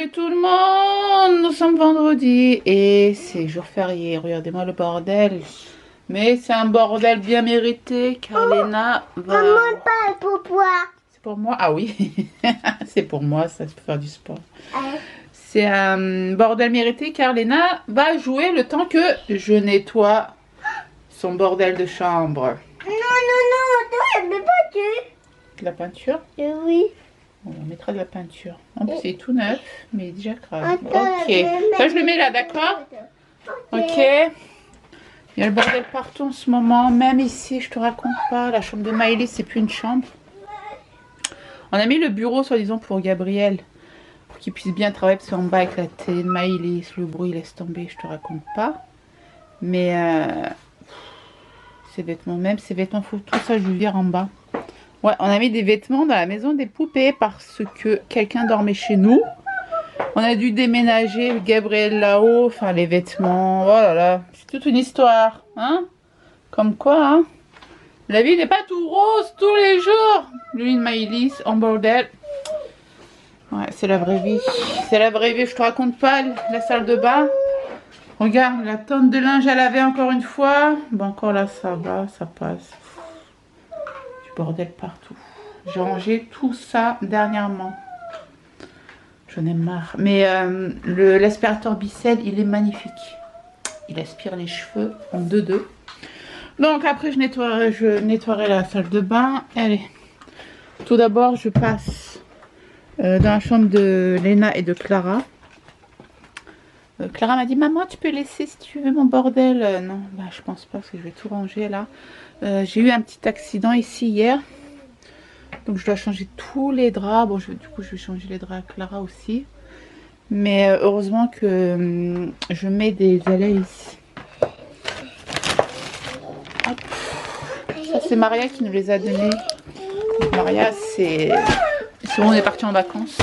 Salut tout le monde, nous sommes vendredi et c'est jour férié. Regardez-moi le bordel. Mais c'est un bordel bien mérité car Léna va... Maman, pas pour toi. C'est pour moi? Ah oui, c'est pour moi, ça, je peux faire du sport. Ouais. C'est un bordel mérité car Léna va jouer le temps que je nettoie son bordel de chambre. Non, toi, mais pas tu. De la peinture? Oui. On mettra de la peinture. En plus, c'est tout neuf, mais il est déjà crade. Attends, Ok, ça je le mets là, d'accord? Ok. Il y a le bordel partout en ce moment. Même ici, je te raconte pas. La chambre de Maëlys, c'est plus une chambre. On a mis le bureau, soi-disant, pour Gabriel. Pour qu'il puisse bien travailler. Parce qu'en bas, avec la télé de Maëlys, le bruit laisse tomber. Je te raconte pas. Mais ses vêtements, même ses vêtements, faut tout ça, je lui vire en bas. Ouais, on a mis des vêtements dans la maison des poupées parce que quelqu'un dormait chez nous. On a dû déménager Gabriel là-haut, enfin les vêtements, oh là là, c'est toute une histoire, hein. Comme quoi, hein, la vie n'est pas tout rose tous les jours. Lui, Maëlys, en bordel. Ouais, c'est la vraie vie. C'est la vraie vie, je te raconte pas la salle de bain. Regarde, la tonne de linge à laver encore une fois. Bon, encore là, ça va, ça passe. Du bordel partout. J'ai rangé tout ça dernièrement. J'en ai marre. Mais l'aspirateur Bicel, il est magnifique. Il aspire les cheveux en 2-2. Donc après, je nettoierai la salle de bain. Allez. Tout d'abord, je passe dans la chambre de Léna et de Clara. Clara m'a dit, maman, tu peux laisser si tu veux mon bordel. Non, bah, je pense pas parce que je vais tout ranger là. J'ai eu un petit accident ici hier. Donc je dois changer tous les draps. Bon, du coup, je vais changer les draps à Clara aussi. Mais heureusement que je mets des allées ici. Hop. Ça, c'est Maria qui nous les a donnés. Donc, Maria, c'est bon, on est parti en vacances.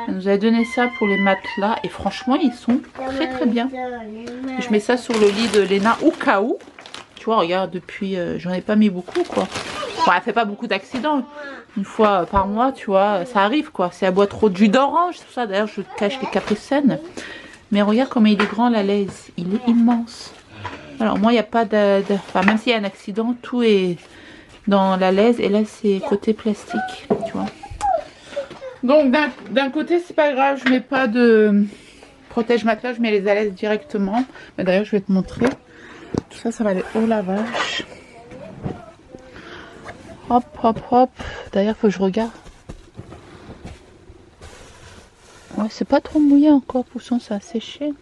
Elle nous a donné ça pour les matelas. Et franchement, ils sont très très bien. Je mets ça sur le lit de Léna au cas où. Tu vois, regarde, depuis, j'en ai pas mis beaucoup, quoi. Bon, elle fait pas beaucoup d'accidents. Une fois par mois, tu vois, ça arrive, quoi. Si elle boit trop de jus d'orange, tout ça. D'ailleurs, je cache les capricènes. Mais regarde comme il est grand, la laise. Il est immense. Alors, moi, il n'y a pas Enfin, même s'il y a un accident, tout est dans la laise. Et là, c'est côté plastique, tu vois. Donc, d'un côté, c'est pas grave. Je mets pas de protège matelas. Je mets les alaises directement. Mais d'ailleurs, je vais te montrer. Tout ça, ça va aller au lavage. Hop, hop, hop. D'ailleurs, faut que je regarde. Ouais, c'est pas trop mouillé encore. Pourtant, ça a séché.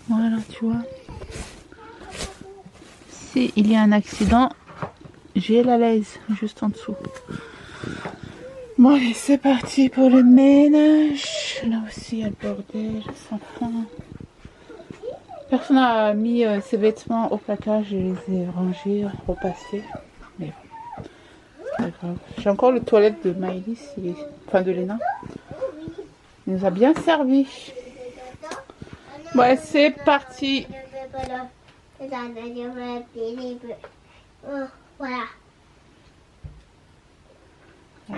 Voilà, tu vois. Si il y a un accident, j'ai la laise juste en dessous. Bon, allez, c'est parti pour le ménage. Là aussi, il y a le bordel sans fin. Personne n'a mis ses vêtements au placard. Je les ai rangés, repassés. Mais bon, c'est pas grave. J'ai encore le toilette de Maëlys, enfin de Léna. Il nous a bien servi. Ouais, c'est parti. Voilà.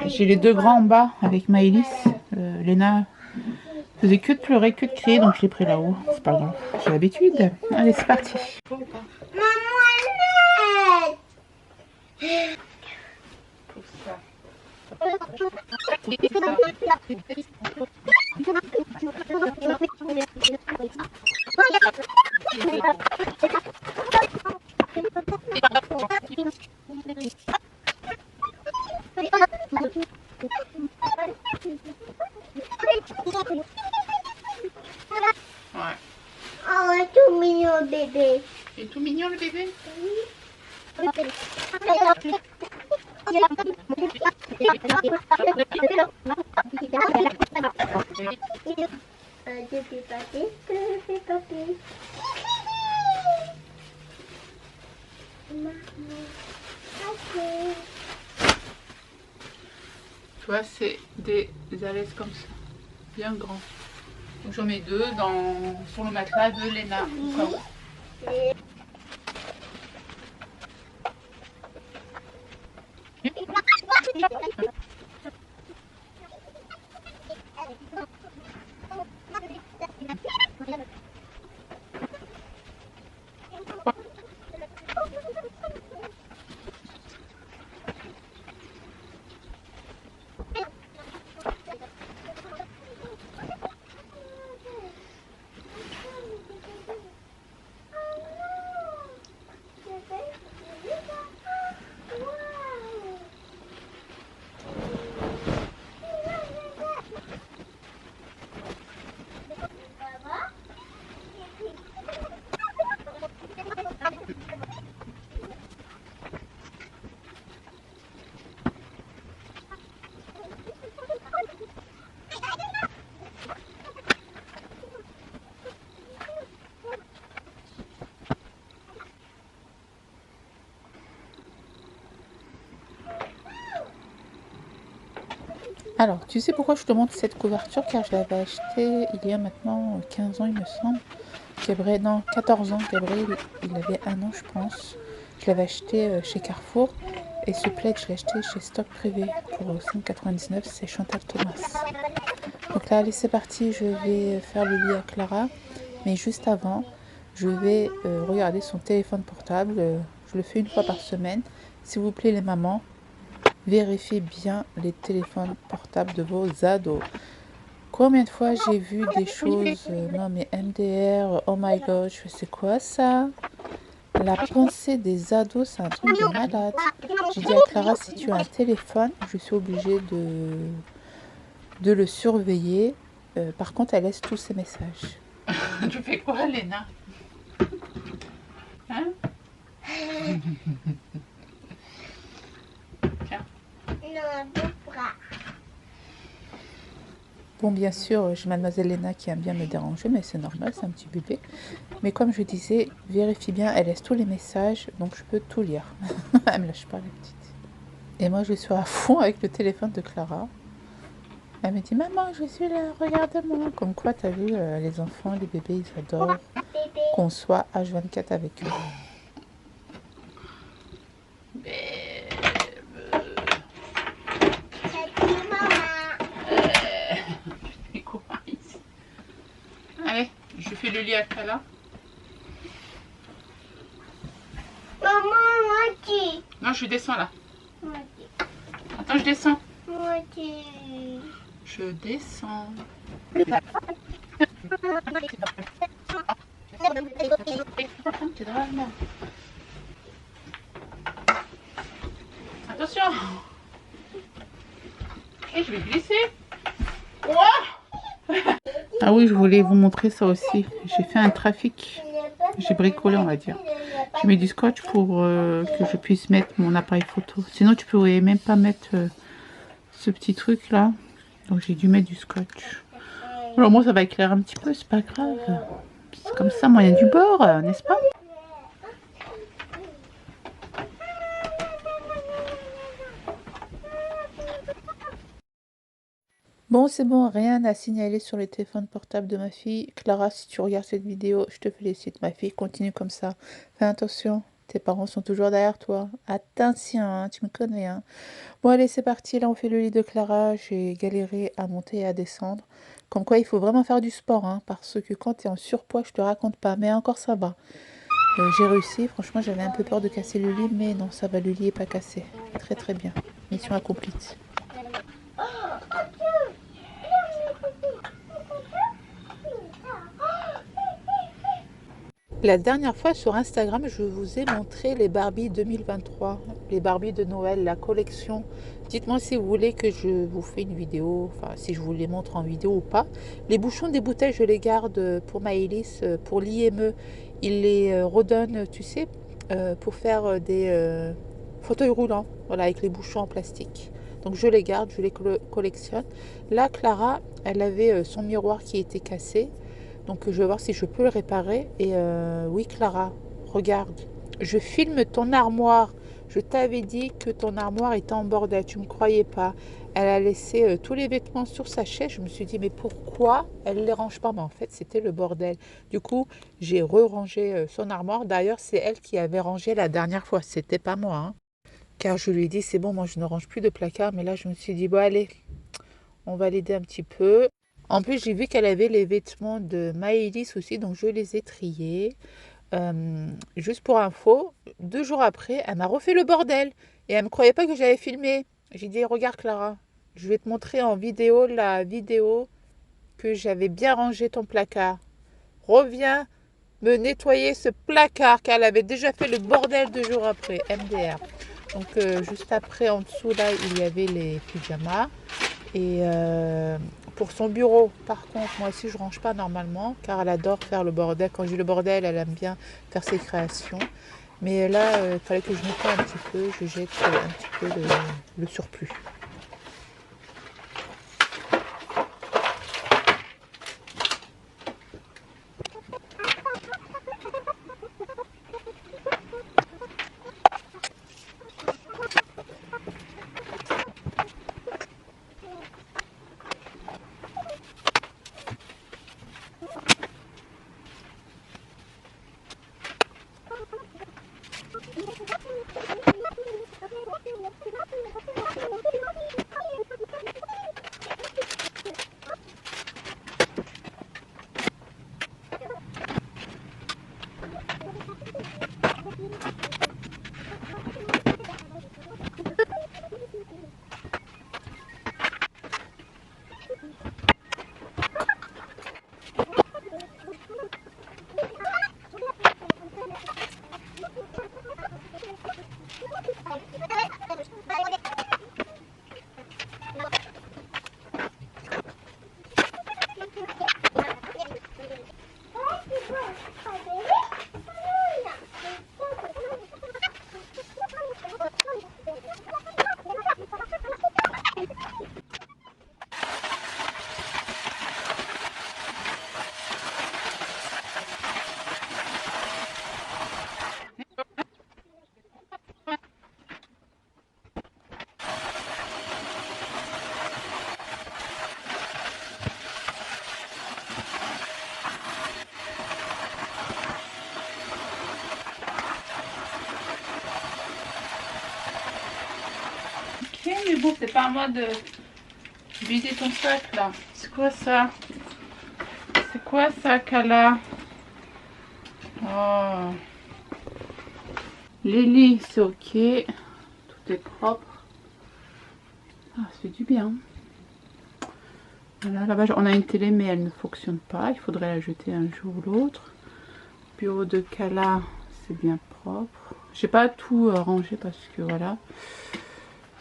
J'ai les deux grands en bas avec Maëlys. Léna faisait que de pleurer, que de crier, donc je l'ai pris là-haut. C'est pas grave, j'ai l'habitude. Allez, c'est parti. Maman, Ouais. oh, tout mignon bébé. Il est tout mignon le bébé. Tu vois, c'est des alaises comme ça, bien grands. Donc j'en mets deux sur le matelas de Léna. Au cas où. Alors, tu sais pourquoi je te montre cette couverture? Car je l'avais achetée il y a maintenant 15 ans, il me semble. Gabriel, non, 14 ans. Gabriel, il avait un an, je pense. Je l'avais acheté chez Carrefour. Et ce plaid, je l'ai acheté chez Stock Privé pour 5,99. C'est Chantal Thomas. Donc là, allez, c'est parti. Je vais faire le lit à Clara. Mais juste avant, je vais regarder son téléphone portable. Je le fais une fois par semaine. S'il vous plaît, les mamans, vérifiez bien les téléphones portables de vos ados. Combien de fois j'ai vu des choses, non mais MDR, oh my god, je fais c'est quoi ça? La pensée des ados, c'est un truc de malade. J'ai dit à Clara, si tu as un téléphone, je suis obligée de le surveiller. Par contre, elle laisse tous ses messages. Tu fais quoi, Léna? Hein? Tiens. Bon, bien sûr, j'ai mademoiselle Léna qui aime bien me déranger, mais c'est normal, c'est un petit bébé. Mais comme je disais, vérifie bien, elle laisse tous les messages, donc je peux tout lire. Elle me lâche pas, la petite. Et moi, je suis à fond avec le téléphone de Clara. Elle me dit, maman, je suis là, regarde-moi. Comme quoi, t'as vu, les enfants, les bébés, ils adorent qu'on soit H24 avec eux. Allez, je fais le lit à Clara. Maman, moi qui. Non, je descends là. Moi qui. Attends, je descends. Moi qui. Je descends. T'es dans la merde. Attention. Et je vais glisser. Ouah. Ah oui, je voulais vous montrer ça aussi. J'ai fait un trafic. J'ai bricolé, on va dire. J'ai mis du scotch pour que je puisse mettre mon appareil photo. Sinon, tu pourrais même pas mettre ce petit truc là. Donc, j'ai dû mettre du scotch. Alors, moi, ça va éclairer un petit peu, c'est pas grave. C'est comme ça, moyen du bord, n'est-ce pas? Bon, c'est bon, rien à signaler sur les téléphones portables de ma fille. Clara, si tu regardes cette vidéo, je te félicite, ma fille. Continue comme ça. Fais attention, tes parents sont toujours derrière toi. Attention, hein, tu me connais. Hein. Bon, allez, c'est parti. Là, on fait le lit de Clara. J'ai galéré à monter et à descendre. Comme quoi, il faut vraiment faire du sport. Hein, parce que quand tu es en surpoids, je te raconte pas. Mais encore, ça va. J'ai réussi. Franchement, j'avais un peu peur de casser le lit. Mais non, ça va, le lit n'est pas cassé. Très, très bien. Mission accomplie. La dernière fois sur Instagram, je vous ai montré les Barbie 2023, les Barbie de Noël, la collection. Dites-moi si vous voulez que je vous fasse une vidéo, enfin si je vous les montre en vidéo ou pas. Les bouchons des bouteilles, je les garde pour Maëlys, pour l'IME. Il les redonne, tu sais, pour faire des fauteuils roulants, voilà, avec les bouchons en plastique. Donc je les garde, je les collectionne. Là, Clara, elle avait son miroir qui était cassé. Donc je vais voir si je peux le réparer. Et oui Clara, regarde, je filme ton armoire. Je t'avais dit que ton armoire était en bordel, tu ne me croyais pas. Elle a laissé tous les vêtements sur sa chaise. Je me suis dit mais pourquoi elle ne les range pas? Mais en fait c'était le bordel. Du coup j'ai re-rangé son armoire. D'ailleurs c'est elle qui avait rangé la dernière fois, c'était pas moi. Hein. Car je lui ai dit c'est bon, moi je ne range plus de placard. Mais là je me suis dit bon allez, on va l'aider un petit peu. En plus, j'ai vu qu'elle avait les vêtements de Maëlys aussi, donc je les ai triés. Juste pour info, 2 jours après, elle m'a refait le bordel. Et elle ne me croyait pas que j'avais filmé. J'ai dit, regarde Clara, je vais te montrer en vidéo la vidéo que j'avais bien rangé ton placard. Reviens me nettoyer ce placard, car elle avait déjà fait le bordel 2 jours après, MDR. Donc juste après, en dessous, là, il y avait les pyjamas. Et pour son bureau, par contre, moi aussi, je range pas normalement, car elle adore faire le bordel. Quand j'ai le bordel, elle aime bien faire ses créations. Mais là, il fallait que je nettoie un petit peu, je jette un petit peu le surplus. Ok, mais bon, c'est pas à moi de vider ton sac là. C'est quoi ça? C'est quoi ça, Kala? Oh. Les lits, c'est ok. Tout est propre. Ah, ça fait du bien. Voilà, là-bas, on a une télé, mais elle ne fonctionne pas. Il faudrait la jeter un jour ou l'autre. Bureau de Kala, c'est bien propre. J'ai pas tout rangé parce que voilà,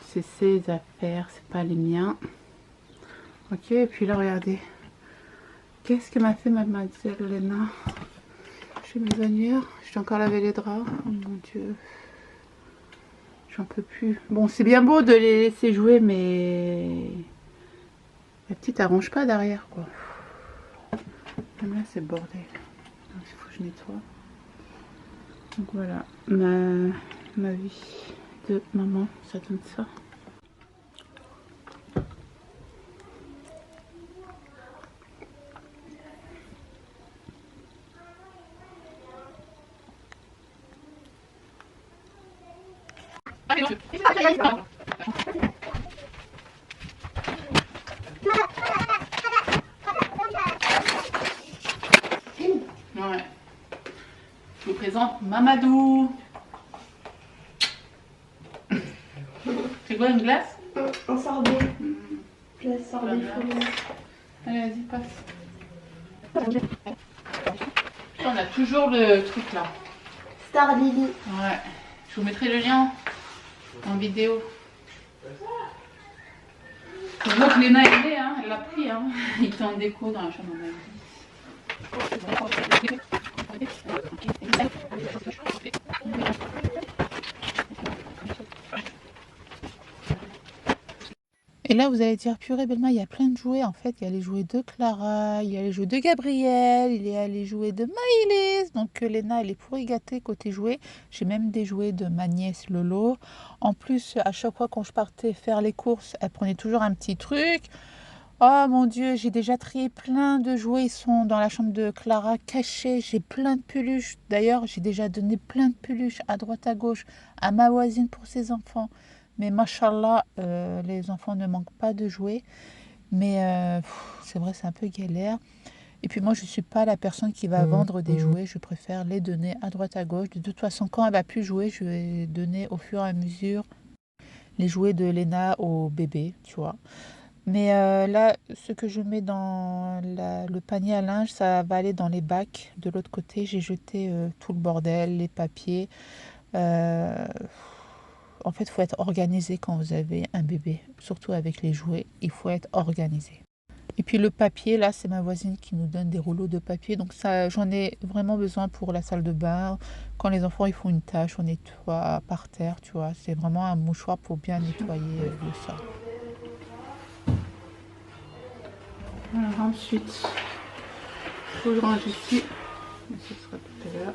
c'est ses affaires, c'est pas les miens. Ok, et puis là, regardez. Qu'est-ce que m'a fait mademoiselle Léna? Chez mes annuaires. J'ai encore lavé les draps. Oh mon Dieu. J'en peux plus. Bon, c'est bien beau de les laisser jouer, mais la petite arrange pas derrière, quoi. Même là, c'est le bordel. Donc, il faut que je nettoie. Donc voilà, ma vie de maman, ça donne ça. Ouais. Je vous présente Mamadou. C'est quoi, une glace? Un sorbet. Glace sorbet fruits. Allez, vas-y, passe. On a toujours le truc là. Star Lily. Ouais. Je vous mettrai le lien en vidéo. Je vois que Léna est née, hein. Elle l'a pris, hein. Il était en déco dans la chambre. Et là, vous allez dire, purée, Belma, il y a plein de jouets. En fait, il y a les jouets de Clara, il y a les jouets de Gabriel, il y a les jouets de Maïlis. Donc, Léna, elle est pourri gâtée côté jouets. J'ai même des jouets de ma nièce Lolo. En plus, à chaque fois quand je partais faire les courses, elle prenait toujours un petit truc. Oh mon Dieu, j'ai déjà trié plein de jouets. Ils sont dans la chambre de Clara, cachés. J'ai plein de peluches. D'ailleurs, j'ai déjà donné plein de peluches à droite à gauche à ma voisine pour ses enfants. Mais machallah, les enfants ne manquent pas de jouets. Mais c'est vrai, c'est un peu galère. Et puis moi, je ne suis pas la personne qui va vendre des jouets. Je préfère les donner à droite à gauche. De toute façon, quand elle va plus jouer, je vais donner au fur et à mesure les jouets de Léna au bébé, tu vois. Mais là, ce que je mets dans le panier à linge, ça va aller dans les bacs. De l'autre côté, j'ai jeté tout le bordel, les papiers. En fait, il faut être organisé quand vous avez un bébé, surtout avec les jouets. Il faut être organisé. Et puis le papier, là, c'est ma voisine qui nous donne des rouleaux de papier. Donc ça, j'en ai vraiment besoin pour la salle de bain. Quand les enfants ils font une tâche, on nettoie par terre, tu vois. C'est vraiment un mouchoir pour bien nettoyer le sol. Alors ensuite, il faut que je range ici. Mais ce sera tout à l'heure.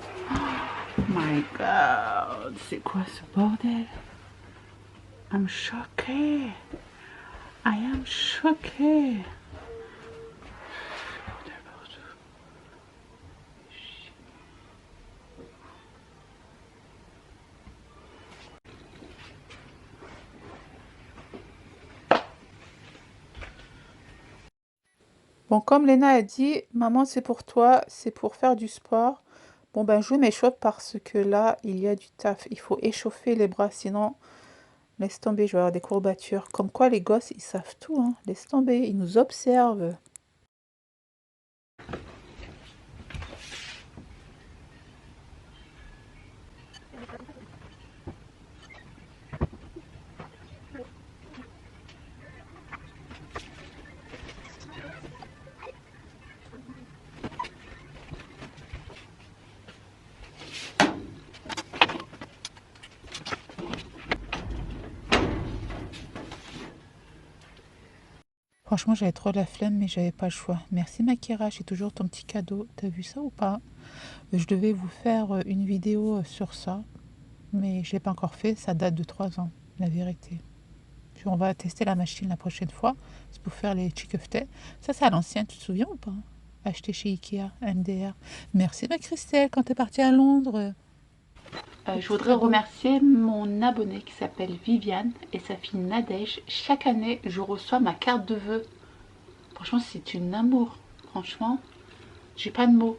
Oh my god, c'est quoi ce bordel? I'm choquée. I am choquée. Bon, comme Léna a dit, maman, c'est pour toi, c'est pour faire du sport. Bon, ben, je m'échauffe parce que là, il y a du taf. Il faut échauffer les bras, sinon, laisse tomber, je vais avoir des courbatures. Comme quoi, les gosses, ils savent tout, hein. Laisse tomber, ils nous observent. Franchement, j'avais trop la flemme, mais j'avais pas le choix. Merci Makira, j'ai toujours ton petit cadeau. T'as vu ça ou pas? Je devais vous faire une vidéo sur ça, mais je l'ai pas encore fait. Ça date de 3 ans, la vérité. On va tester la machine la prochaine fois. C'est pour faire les chickeftés. Ça, c'est à l'ancienne, tu te souviens ou pas? Acheté chez Ikea, MDR. Merci ma Christelle, quand t'es partie à Londres. Je voudrais remercier mon abonné qui s'appelle Viviane et sa fille Nadège. Chaque année, je reçois ma carte de vœux. Franchement, c'est une amour. Franchement, j'ai pas de mots.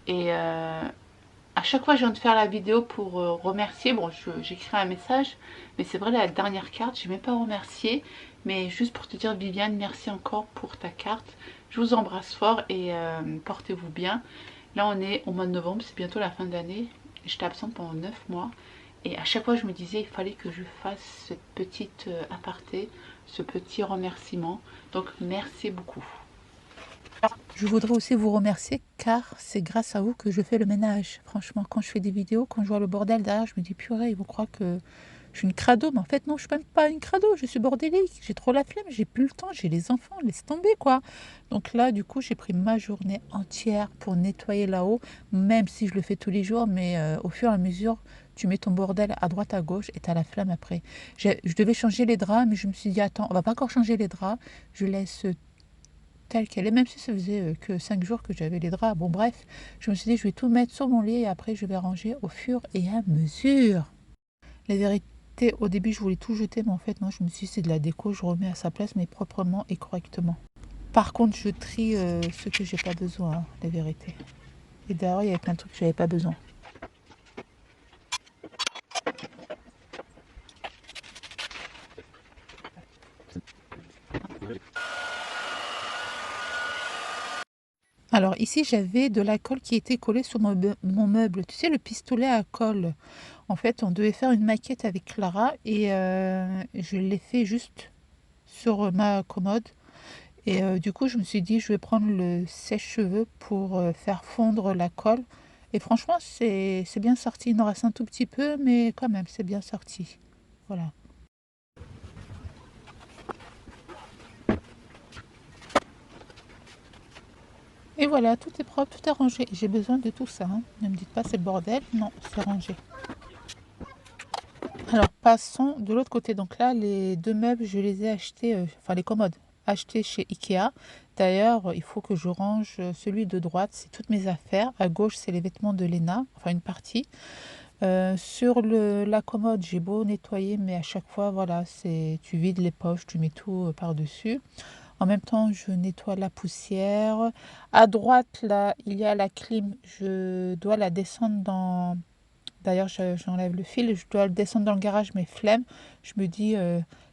Et à chaque fois, je viens de faire la vidéo pour remercier. Bon, j'écris un message, mais c'est vrai, la dernière carte, je n'ai même pas remercié. Mais juste pour te dire, Viviane, merci encore pour ta carte. Je vous embrasse fort et portez-vous bien. Là, on est au mois de novembre, c'est bientôt la fin de l'année. J'étais absente pendant 9 mois. Et à chaque fois, je me disais, il fallait que je fasse cette petite aparté, ce petit remerciement. Donc, merci beaucoup. Je voudrais aussi vous remercier car c'est grâce à vous que je fais le ménage. Franchement, quand je fais des vidéos, quand je vois le bordel derrière, je me dis purée, ils vont croire que je suis une crado. Mais en fait, non, je suis même pas une crado, je suis bordélique. J'ai trop la flemme, j'ai plus le temps, j'ai les enfants, laisse tomber quoi. Donc là, du coup, j'ai pris ma journée entière pour nettoyer là-haut, même si je le fais tous les jours, mais au fur et à mesure, tu mets ton bordel à droite, à gauche et t'as la flemme après. Je devais changer les draps, mais je me suis dit, attends, on va pas encore changer les draps. Je laisse telle qu'elle est, même si ça faisait que 5 jours que j'avais les draps. Bon bref, je me suis dit je vais tout mettre sur mon lit et après je vais ranger au fur et à mesure. La vérité, au début je voulais tout jeter, mais en fait non, je me suis dit c'est de la déco, je remets à sa place mais proprement et correctement. Par contre je trie ce que j'ai pas besoin, hein, la vérité. Et d'ailleurs il y avait plein de trucs que j'avais pas besoin. Alors ici j'avais de la colle qui était collée sur mon meuble. Tu sais le pistolet à colle. En fait on devait faire une maquette avec Clara et je l'ai fait juste sur ma commode. Et du coup je me suis dit je vais prendre le sèche-cheveux pour faire fondre la colle. Et franchement c'est bien sorti. Il en reste un tout petit peu mais quand même c'est bien sorti. Voilà. Et voilà, tout est propre, tout est rangé. J'ai besoin de tout ça, hein. Ne me dites pas c'est le bordel. Non, c'est rangé. Alors, passons de l'autre côté. Donc là, les deux meubles, je les ai achetés, enfin les commodes, achetés chez Ikea. D'ailleurs, il faut que je range celui de droite, c'est toutes mes affaires. À gauche, c'est les vêtements de Léna, enfin une partie. Sur la commode, j'ai beau nettoyer, mais à chaque fois, voilà, tu vides les poches, tu mets tout par-dessus. En même temps, je nettoie la poussière. À droite, là, il y a la clim. Je dois la descendre dans... D'ailleurs, j'enlève le fil. Je dois le descendre dans le garage, mais flemme. Je me dis,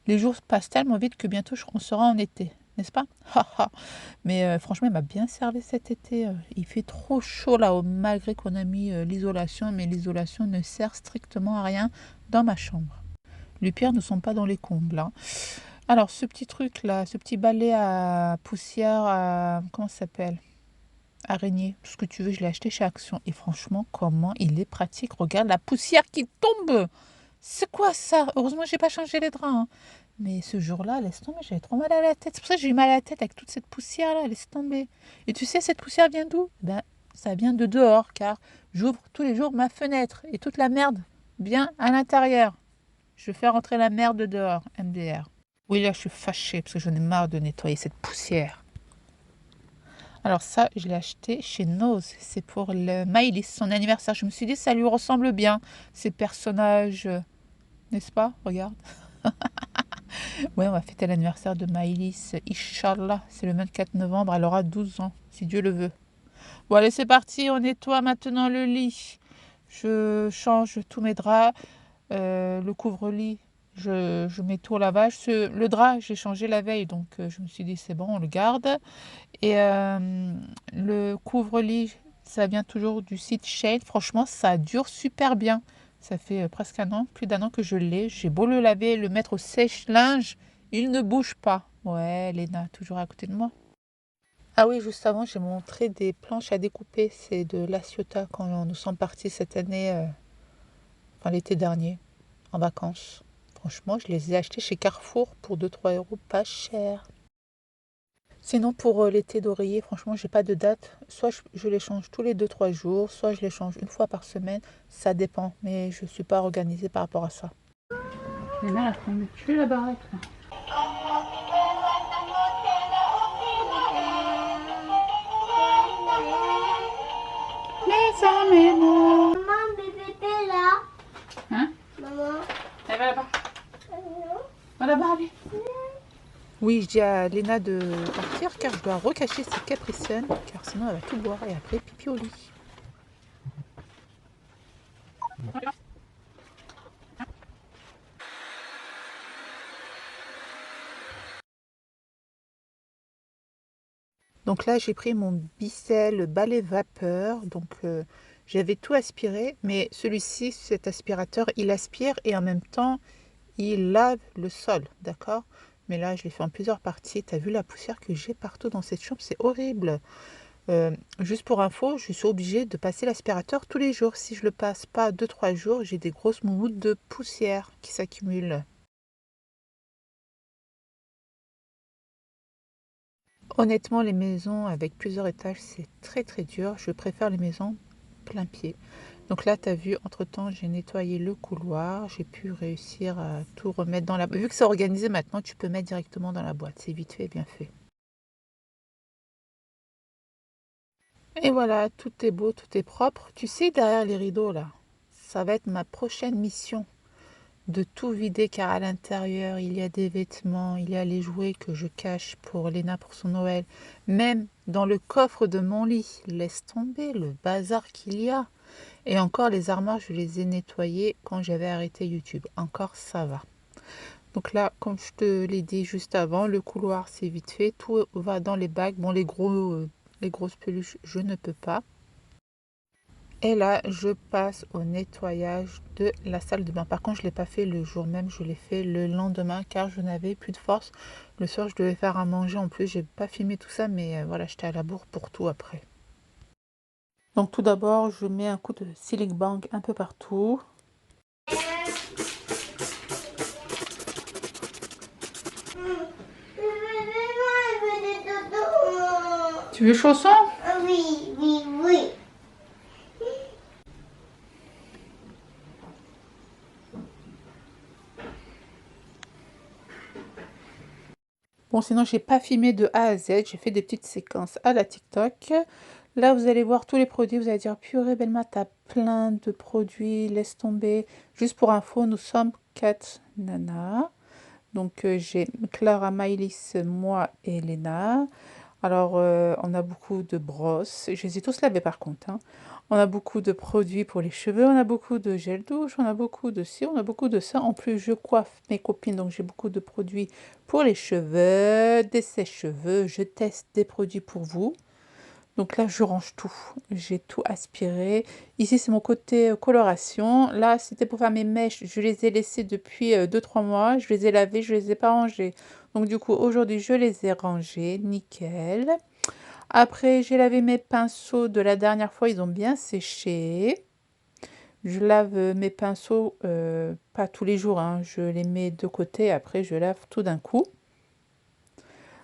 les jours passent tellement vite que bientôt, on sera en été. N'est-ce pas? Mais franchement, il m'a bien servi cet été. Il fait trop chaud là, malgré qu'on a mis l'isolation. Mais l'isolation ne sert strictement à rien dans ma chambre. Les pierres ne sont pas dans les combles, hein. Alors, ce petit truc là, ce petit balai à poussière, comment ça s'appelle? Araignée, tout ce que tu veux, je l'ai acheté chez Action. Et franchement, comment il est pratique. Regarde la poussière qui tombe. C'est quoi ça? Heureusement, j'ai pas changé les draps, hein. Mais ce jour-là, laisse tomber, j'avais trop mal à la tête. C'est pour ça que j'ai eu mal à la tête avec toute cette poussière-là, laisse tomber. Et tu sais, cette poussière vient d'où? Ben, ça vient de dehors, car j'ouvre tous les jours ma fenêtre et toute la merde vient à l'intérieur. Je fais rentrer la merde dehors, MDR. Oui, là, je suis fâchée parce que j'en ai marre de nettoyer cette poussière. Alors ça, je l'ai acheté chez Nose. C'est pour le Maïlis, son anniversaire. Je me suis dit, ça lui ressemble bien, ces personnages, n'est-ce pas? Regarde. Ouais, on va fêter l'anniversaire de Maïlis. Inch'Allah, c'est le 24 novembre. Elle aura 12 ans, si Dieu le veut. Bon, allez, c'est parti. On nettoie maintenant le lit. Je change tous mes draps. Le couvre-lit, je mets tout au lavage. Le drap, j'ai changé la veille, donc je me suis dit c'est bon, on le garde. Et le couvre-lit, ça vient toujours du site Shane. Franchement, ça dure super bien. Ça fait presque un an, plus d'un an que je l'ai. J'ai beau le laver, le mettre au sèche-linge, il ne bouge pas. Ouais, Léna, toujours à côté de moi. Ah oui, juste avant, j'ai montré des planches à découper. C'est de La Ciotat quand nous sommes partis cette année, enfin l'été dernier, en vacances. Franchement, je les ai achetés chez Carrefour pour 2-3 euros, pas cher. Sinon, pour l'été d'oreiller, franchement, j'ai pas de date. Soit je les change tous les 2-3 jours, soit je les change une fois par semaine. Ça dépend, mais je suis pas organisée par rapport à ça. Léna, elle a tombé dessus la baraque là. Les amis, Maman, bébé, t'es là. hein? Maman. Elle va là-bas. Non. Va là-bas, allez. Oui, je dis à Léna de partir car je dois recacher ses capriciennes car sinon elle va tout boire et après pipi au lit. Donc là, j'ai pris mon Bicel balai vapeur. Donc j'avais tout aspiré, mais celui-ci, cet aspirateur, il aspire et en même temps, il lave le sol, d'accord? Mais là, je l'ai fait en plusieurs parties. T'as vu la poussière que j'ai partout dans cette chambre? C'est horrible. Juste pour info, je suis obligée de passer l'aspirateur tous les jours. Si je le passe pas 2-3 jours, j'ai des grosses moumoutes de poussière qui s'accumulent. Honnêtement, les maisons avec plusieurs étages, c'est très très dur. Je préfère les maisons plein pied. Donc là, tu as vu, entre-temps, j'ai nettoyé le couloir. J'ai pu réussir à tout remettre dans la boîte. Vu que c'est organisé maintenant, tu peux mettre directement dans la boîte. C'est vite fait, bien fait. Et voilà, tout est beau, tout est propre. Tu sais, derrière les rideaux, là, ça va être ma prochaine mission. De tout vider car à l'intérieur il y a des vêtements, il y a les jouets que je cache pour Léna pour son Noël. Même dans le coffre de mon lit, laisse tomber le bazar qu'il y a. Et encore les armoires, je les ai nettoyées quand j'avais arrêté YouTube. Encore ça va. Donc là, comme je te l'ai dit juste avant, le couloir c'est vite fait. Tout va dans les bacs. Bon, les grosses peluches, je ne peux pas. Et là, je passe au nettoyage de la salle de bain. Par contre, je ne l'ai pas fait le jour même, je l'ai fait le lendemain car je n'avais plus de force. Le soir, je devais faire à manger en plus. J'ai pas filmé tout ça, mais voilà, j'étais à la bourre pour tout après. Donc tout d'abord, je mets un coup de Silic Bang un peu partout. Tu veux chaussons? Oui, oui, oui. Bon, sinon, j'ai pas filmé de A à Z. J'ai fait des petites séquences à la TikTok. Là, vous allez voir tous les produits. Vous allez dire, purée, Belma, t'as plein de produits. Laisse tomber. Juste pour info, nous sommes 4 nanas. Donc, j'ai Clara, Maïlis, moi et Léna. Alors, on a beaucoup de brosses. Je les ai tous lavés par contre, hein. On a beaucoup de produits pour les cheveux. On a beaucoup de gel douche. On a beaucoup de ci. On a beaucoup de ça. En plus, je coiffe mes copines. Donc, j'ai beaucoup de produits pour les cheveux, des sèche-cheveux. Je teste des produits pour vous. Donc là, je range tout. J'ai tout aspiré. Ici, c'est mon côté coloration. Là, c'était pour faire mes mèches. Je les ai laissées depuis 2-3 mois. Je les ai lavées, je les ai pas rangées. Donc du coup, aujourd'hui, je les ai rangées. Nickel. Après, j'ai lavé mes pinceaux de la dernière fois. Ils ont bien séché. Je lave mes pinceaux, pas tous les jours, hein. Je les mets de côté. Après, je lave tout d'un coup.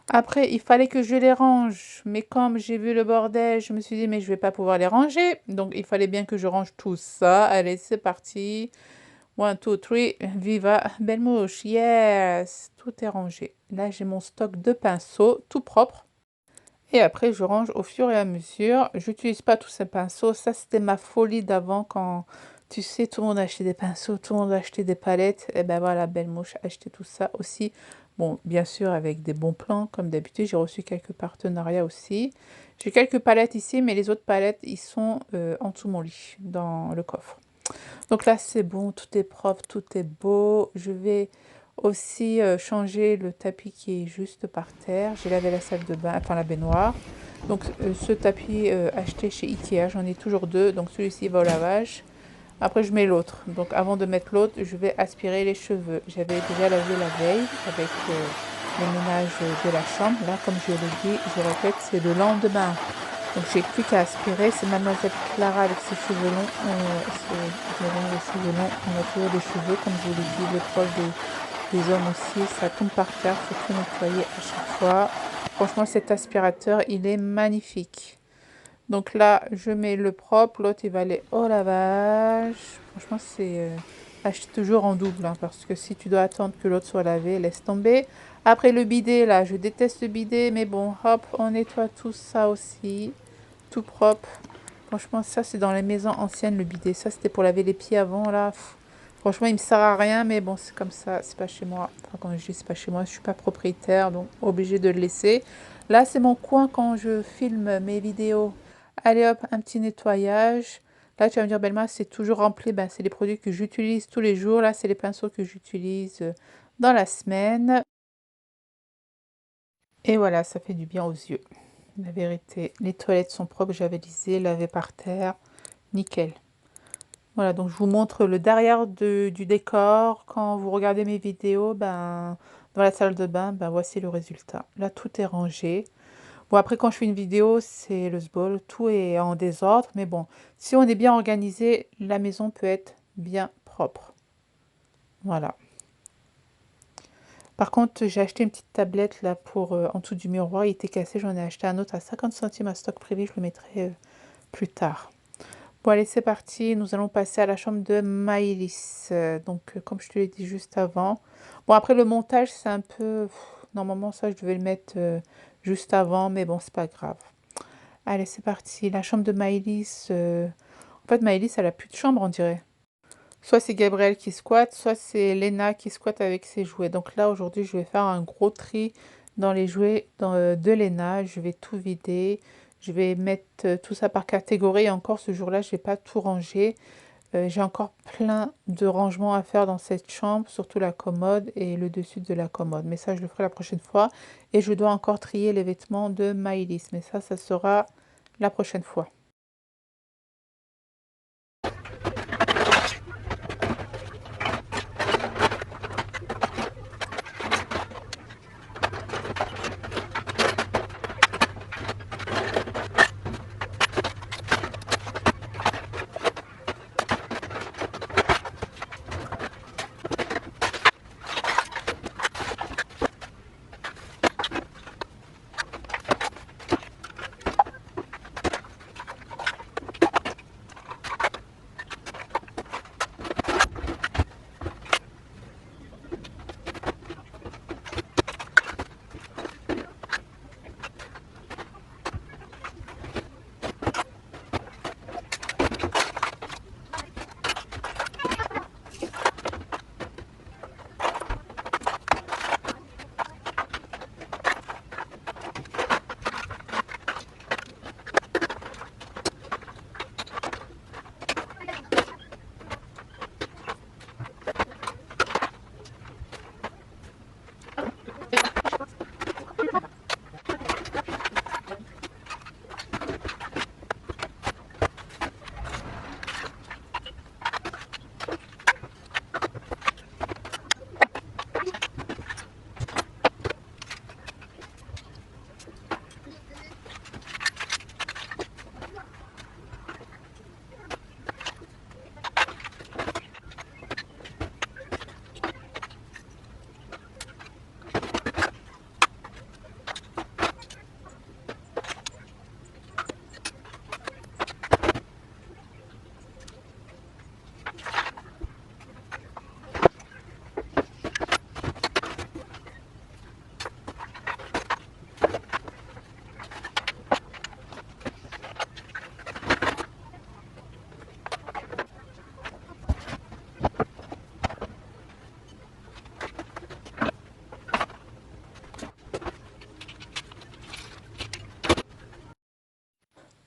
Après, il fallait que je les range, mais comme j'ai vu le bordel, je me suis dit, mais je vais pas pouvoir les ranger. Donc, il fallait bien que je range tout ça. Allez, c'est parti. 1, 2, 3, viva, belle mouche, yes. Tout est rangé. Là, j'ai mon stock de pinceaux, tout propre. Et après, je range au fur et à mesure. J'utilise pas tous ces pinceaux. Ça, c'était ma folie d'avant quand, tu sais, tout le monde achetait des pinceaux, tout le monde achetait des palettes. Et ben voilà, belle mouche, acheter tout ça aussi. Bon, bien sûr, avec des bons plans, comme d'habitude. J'ai reçu quelques partenariats aussi. J'ai quelques palettes ici, mais les autres palettes, ils sont en dessous de mon lit, dans le coffre. Donc là, c'est bon, tout est propre, tout est beau. Je vais aussi changer le tapis qui est juste par terre. J'ai lavé la salle de bain, enfin la baignoire. Donc ce tapis acheté chez Ikea, j'en ai toujours deux. Donc celui-ci va au lavage. Après, je mets l'autre. Donc avant de mettre l'autre, je vais aspirer les cheveux. J'avais déjà lavé la veille avec le ménage de la chambre. Là, comme je l'ai dit, je répète, c'est le lendemain. Donc j'ai plus qu'à aspirer. C'est mademoiselle Clara avec ses cheveux longs. Les cheveux longs. On a toujours des cheveux, comme je vous l'ai dit, les poils des hommes aussi. Ça tombe par terre. Il faut tout nettoyer à chaque fois. Franchement, cet aspirateur, il est magnifique. Donc là, je mets le propre, l'autre, il va aller au lavage. Franchement, c'est acheter toujours en double, hein, parce que si tu dois attendre que l'autre soit lavé, laisse tomber. Après le bidet, là, je déteste le bidet, mais bon, hop, on nettoie tout ça aussi. Tout propre. Franchement, ça, c'est dans les maisons anciennes, le bidet. Ça, c'était pour laver les pieds avant, là. Franchement, il me sert à rien, mais bon, c'est comme ça. C'est pas chez moi. Enfin, quand je dis c'est pas chez moi, je suis pas propriétaire, donc obligé de le laisser. Là, c'est mon coin quand je filme mes vidéos. Allez hop, un petit nettoyage. Là, tu vas me dire, Belma, c'est toujours rempli. Ben, c'est les produits que j'utilise tous les jours. Là, c'est les pinceaux que j'utilise dans la semaine. Et voilà, ça fait du bien aux yeux. La vérité, les toilettes sont propres, j'avais lisé, lavées par terre, nickel. Voilà, donc je vous montre le derrière du décor. Quand vous regardez mes vidéos, ben, dans la salle de bain, ben, voici le résultat. Là, tout est rangé. Bon, après, quand je fais une vidéo, c'est le sbol, tout est en désordre. Mais bon, si on est bien organisé, la maison peut être bien propre. Voilà. Par contre, j'ai acheté une petite tablette là pour en dessous du miroir. Il était cassé, j'en ai acheté un autre à 50 centimes à stock privé. Je le mettrai plus tard. Bon, allez, c'est parti. Nous allons passer à la chambre de Maëlys. Comme je te l'ai dit juste avant. Bon, après, le montage, c'est un peu... Normalement, ça, je devais le mettre juste avant, mais bon, c'est pas grave. Allez, c'est parti. La chambre de Maëlys. En fait, Maëlys, elle a plus de chambre, on dirait. Soit c'est Gabriel qui squatte, soit c'est Léna qui squatte avec ses jouets. Donc là, aujourd'hui, je vais faire un gros tri dans les jouets de Léna. Je vais tout vider. Je vais mettre tout ça par catégorie. Et encore, ce jour-là, je n'ai pas tout rangé. J'ai encore plein de rangements à faire dans cette chambre, surtout la commode et le dessus de la commode. Mais ça, je le ferai la prochaine fois. Et je dois encore trier les vêtements de Maëlys. Mais ça sera la prochaine fois.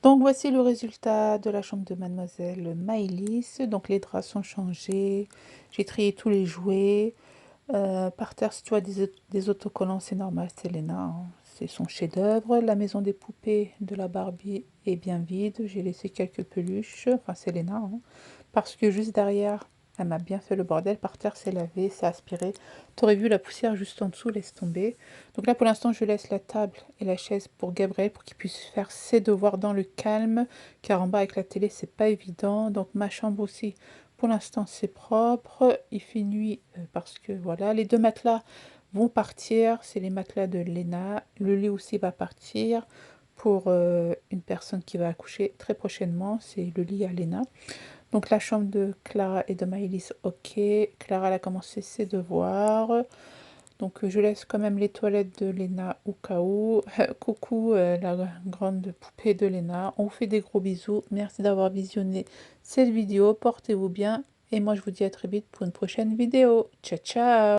Donc voici le résultat de la chambre de mademoiselle Maëlys. Donc les draps sont changés, j'ai trié tous les jouets. Par terre, si tu vois des autocollants, c'est normal, c'est Léna, hein. C'est son chef-d'œuvre. La maison des poupées de la Barbie est bien vide. J'ai laissé quelques peluches, enfin c'est Léna, hein. Parce que juste derrière, elle m'a bien fait le bordel. Par terre, c'est lavé, c'est aspiré. Tu aurais vu la poussière juste en dessous, laisse tomber. Donc là, pour l'instant, je laisse la table et la chaise pour Gabriel pour qu'il puisse faire ses devoirs dans le calme. Car en bas, avec la télé, c'est pas évident. Donc ma chambre aussi, pour l'instant, c'est propre. Il fait nuit parce que voilà, les deux matelas. vont partir. C'est les matelas de Léna. Le lit aussi va partir pour une personne qui va accoucher très prochainement. C'est le lit à Léna. Donc la chambre de Clara et de Maëlys, ok. Clara elle a commencé ses devoirs. Donc je laisse quand même les toilettes de Léna au cas où. Coucou la grande poupée de Léna. On vous fait des gros bisous. Merci d'avoir visionné cette vidéo. Portez-vous bien. Et moi je vous dis à très vite pour une prochaine vidéo. Ciao ciao.